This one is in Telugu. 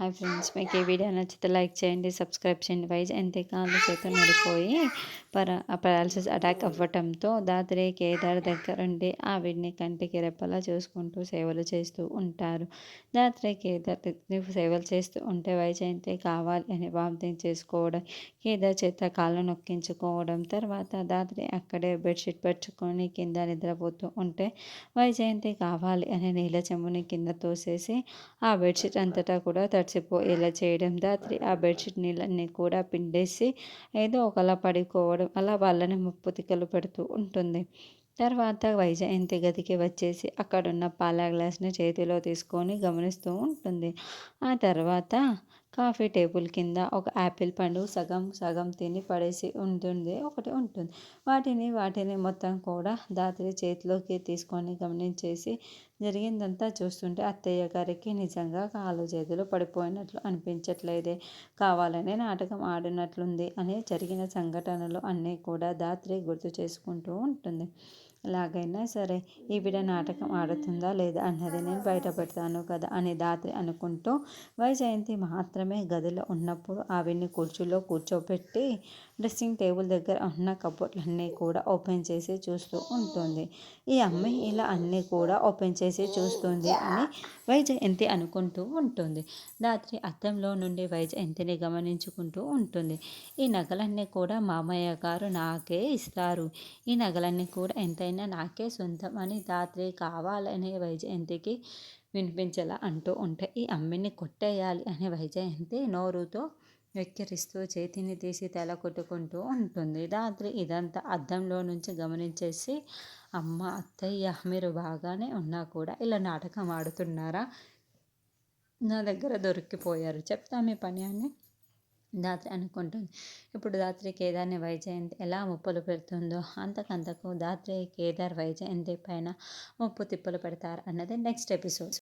హాయ్ ఫ్రెండ్స్, మీకు ఈ వీడియో నచ్చితే లైక్ చేయండి, సబ్స్క్రైబ్ చేయండి. వైజయంతి కాళ్ళు చేతులు నడిపోయి పారాలసిస్ అటాక్ అవ్వటంతో దాత్రి కేదార్ దగ్గరుండి ఆవిడ్ని కంటికి రెప్పలా చూసుకుంటూ సేవలు చేస్తూ ఉంటారు. దాత్రి కేదార్ సేవలు చేస్తూ ఉంటే వైజయంతి కావాలి అని వామిటింగ్ చేసుకోవడం, కేదార్ చేత కాళ్ళు నొక్కించుకోవడం, తర్వాత దాత్రి అక్కడే బెడ్షీట్ పరుచుకొని కింద నిద్రపోతూ ఉంటే వైజయంతి కావాలి అని నీళ్ళ చెంబుని కింద తోసేసి ఆ బెడ్షీట్ అంతటా కూడా తడిసిపోయేలా చేయడం, రాత్రి ఆ బెడ్షీట్ నీళ్ళన్నీ కూడా పిండేసి ఏదో ఒకలా పడుకోవడం, అలా వాళ్ళని ముప్పు తిక్కలు పెడుతూ ఉంటుంది. తర్వాత వైజయంతి గదికి వచ్చేసి అక్కడున్న పాల గ్లాస్ని చేతిలో తీసుకొని గమనిస్తూ ఉంటుంది. ఆ తర్వాత కాఫీ టేబుల్ కింద ఒక యాపిల్ పండు సగం సగం తిని పడేసి ఉంటుంది, ఒకటి ఉంటుంది. వాటిని మొత్తం కూడా దాత్రి చేతిలోకి తీసుకొని గమనించేసి జరిగిందంతా చూస్తుంటే అత్తయ్య గారికి నిజంగా కాళ్ళు చేతులు పడిపోయినట్లు అనిపించట్లేదే, కావాలనే నాటకం ఆడినట్లుంది అని జరిగిన సంఘటనలు అన్నీ కూడా దాత్రి గుర్తు చేసుకుంటూ ఉంటుంది. ఎలాగైనా సరే ఈవిడ నాటకం ఆడుతుందా లేదా అన్నది నేను బయట పెడతాను కదా అని దాత్రి అనుకుంటూ వైజయంతి మాత్రమే గదిలో ఉన్నప్పుడు ఆవిడ్ని కుర్చీలో కూర్చోబెట్టి డ్రెస్సింగ్ టేబుల్ దగ్గర ఉన్న కబోర్డ్లన్నీ కూడా ఓపెన్ చేసి చూస్తూ ఉంటుంది. ఈ అమ్మాయి ఇలా అన్నీ కూడా ఓపెన్ చేసి చూస్తుంది అని వైజయంతి అనుకుంటూ ఉంటుంది. రాత్రి అద్దంలో నుండి వైజయంతిని గమనించుకుంటూ ఉంటుంది. ఈ నగలన్నీ కూడా మామయ్య గారు నాకే ఇస్తారు, ఈ నగలన్నీ కూడా ఎంతైనా నాకే సొంతం అని రాత్రి కావాలని వైజయంతికి వినిపించేలా అంటూ ఉంటే ఈ అమ్మిని కొట్టేయాలి అని వైజయంతి నోరుతో వెక్కిరిస్తూ చేతిని తీసి తల కొట్టుకుంటూ ఉంటుంది. రాత్రి ఇదంతా అద్దంలో నుంచి గమనించేసి, అమ్మ అత్తయ్య మీరు బాగానే ఉన్నా కూడా ఇలా నాటకం ఆడుతున్నారా, నా దగ్గర దొరికిపోయారు, చెప్తా మీ పని అని దాత్రి అనుకుంటుంది. ఇప్పుడు దాత్రి కేదార్ని వైజయంతి ఎలా ముప్పులు పెడుతుందో అంతకంతకు దాత్రి కేదార్ వైజయంతి పైన ముప్పు తిప్పలు పెడతారు అన్నది నెక్స్ట్ ఎపిసోడ్.